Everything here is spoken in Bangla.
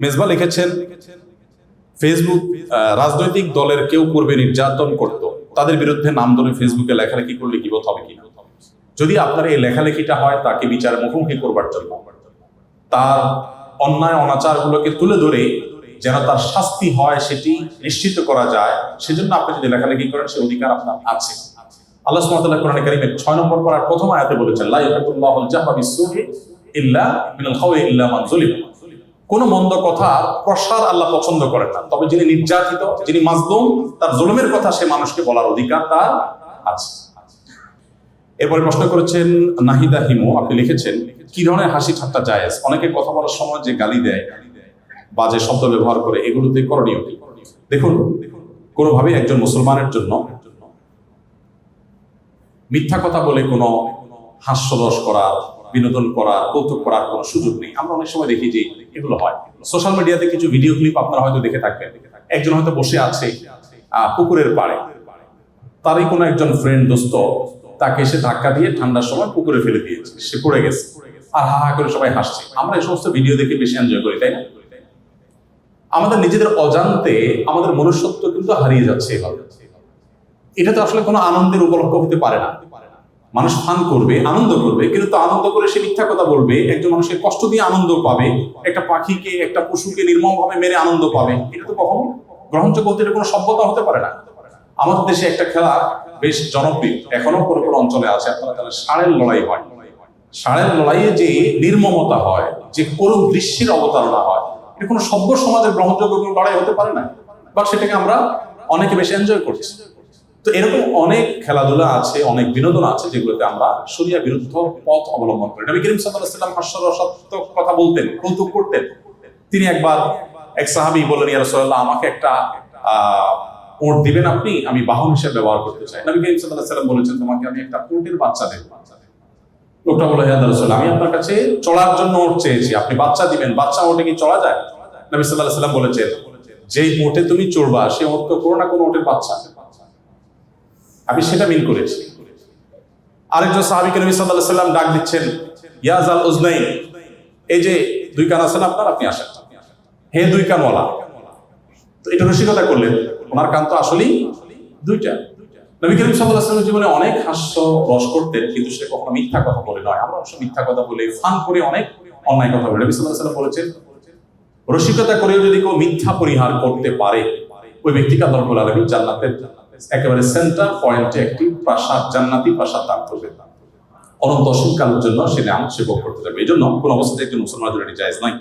মেজবা লিখেছেন, ফেসবুক রাজনৈতিক দলের কেউ পূর্বে নির্যাতন করত, তাদের বিরুদ্ধে নাম ধরে ফেসবুকে লেখালেখি করলে গীবত হবে কিনা? যদি আপনার এই লেখালেখিটা হয় তাকে বিচারের মুখোমুখি করবার জন্য, তার অন্যায় অনাচারগুলোকে তুলে ধরে যেন তার শাস্তি হয় সেটি নিশ্চিত করা যায়, সেজন্য আপনি যদি লেখালেখি করেন সে অধিকার আপনার আছে। আল্লাহ সুবহানাহু ওয়া তাআলা কোরআনে কারীমের 6 নম্বর পারার প্রথম আয়াতে বলেছেন, লা ইয়াকুল্লাহুল জাহরা বিস-সুই ইল্লা মিনাল খাওয়ি ইল্লা মান যুলিম। কোন মন্দ কথা প্রসার আল্লাহ পছন্দ করেন না, তবে যিনি নির্যাতিত, যিনি মাজলুম, তার জুলুমের কথা সে মানুষকে বলার অধিকার তার আছে। এরপরে প্রশ্ন করেছেন নাহিদা হিমু, আপনি লিখেছেন, কি ধরনের হাসি ঠাট্টা জায়েজ? অনেকে কথা বলার সময় যে গালি দেয়, বাজে শব্দ ব্যবহার করে, এগুলোতে করণীয় কি? দেখুন, কোনোভাবেই একজন মুসলমানের জন্য মিথ্যা কথা বলে কোনো হাস্যরস করার, বিনোদন করার, কৌতুক করার কোনো সুযোগ নেই। আমরা অনেক সময় দেখি যে এগুলো হয়। সোশ্যাল মিডিয়াতে কিছু ভিডিও ক্লিপ আপনারা হয়তো দেখে থাকবেন, একজন হয়তো বসে আছে পুকুরের পাড়ে, তারই কোনো একজন ফ্রেন্ড, দোস্ত তাকে এসে ধাক্কা দিয়ে ঠান্ডার সময় পুকুরে ফেলে দিয়েছে, সে পড়ে গেছে, আর হা হা করে সবাই হাসছে। আমরা এই সমস্ত ভিডিও দেখে বেশি এনজয় করি, তাই না? আমাদের নিজেদের অজান্তে আমাদের মনুষ্যত্ব কিন্তু হারিয়ে যাচ্ছে এভাবে। এটা তো আসলে কোনো আনন্দের উপলক্ষ হতে পারে না। মানুষ ফান করবে, আনন্দ করবে, কিন্তু আনন্দ করে সে মিথ্যা কথা বলবে, একজন মানুষের কষ্ট দিয়ে আনন্দ পাবে, একটা পাখিকে, একটা পশুকে নির্মমভাবে মেরে আনন্দ পাবে, এটা তো কখনো গ্রহণযোগ্য হতে, কোনো সভ্যতা হতে পারে না। আমাদের দেশে একটা খেলা বেশ জনপ্রিয়, এখনো কোনো কোনো অঞ্চলে আছে, আপনারা জানেন, ষাঁড়ের লড়াই হয়। ষাঁড়ের লড়াইয়ে যে নির্মমতা হয়, যে করুণ দৃশ্যের অবতারণা হয়, এটা কোনো সভ্য সমাজের গ্রহণযোগ্য কোনো লড়াই হতে পারে না, বাট সেটাকে আমরা অনেকে বেশি এনজয় করছি। তো এরকম অনেক খেলাধুলা আছে, অনেক বিনোদন আছে যেগুলোতে আমরা শরিয়া বিরুদ্ধ পথ অবলম্বন করি। নবী করিম সাল্লাল্লাহু আলাইহি ওয়াসাল্লাম হাস্যরসাত্মক কথা বলতেন, কৌতুক করতেন। তিনি একবার এক সাহাবী বললেন, ইয়া রাসূলুল্লাহ, আমাকে একটা উট দিবেন আপনি, আমি বাহন হিসেবে ব্যবহার করতে চাই। নবী করিম সাল্লাল্লাহু আলাইহি ওয়াসাল্লাম বলেছেন, তোমাকে আমি একটা উটের বাচ্চা দেব। লোকটা বলল, ইয়া রাসূলুল্লাহ, আমি আপনার কাছে চড়ার জন্য উট চেয়েছি, আপনি বাচ্চা দিবেন, বাচ্চা উটে কি চড়া যায়? নবী সাল্লাল্লাহু আলাইহি ওয়াসাল্লাম বলেছেন, যেই উটে তুমি চড়বা সে উট তো কোনো না কোনো উটের বাচ্চা, আমি সেটা মিন করেছি। আরেকজন সাহাবীকে নবী সাল্লাল্লাহু আলাইহি ওয়াসাল্লাম ডাক দিচ্ছেন, ইয়া যাল উজনাইন, এই যে দুই কান আছেন আপনার, আপনি আসেন, হে দুই কানওয়ালা। তো এটা রসিকতা করলেন, ওনার কান তো আসলেই দুইটা। নবী করিম সাল্লাল্লাহু আলাইহি ওয়াসাল্লামের জীবনে অনেক হাস্য রস করতেন, কিন্তু সে কখনো মিথ্যা কথা বলে নয়। আমরা অবশ্য মিথ্যা কথা বলে, ফান করে অনেক অন্যায় কথা বলে। নবী সাল্লাল্লাহু আলাইহি ওয়াসাল্লাম বলেছেন, রসিকতা করেও যদি কেউ মিথ্যা পরিহার করতে পারে, ওই ব্যক্তিকে আল্লাহ রাব্বুল আলামিন জান্নাতের একেবারে সেন্টার পয়েন্টে একটি প্রাসাদ, জান্নাতি প্রাসাদ দান করবে, অনন্ত অসীমকালের জন্য সে নিয়ামত সে ভোগ করতে যাবে। এই জন্য কোন অবস্থাতে একজন মুসলমানের জন্য জায়েজ নাই।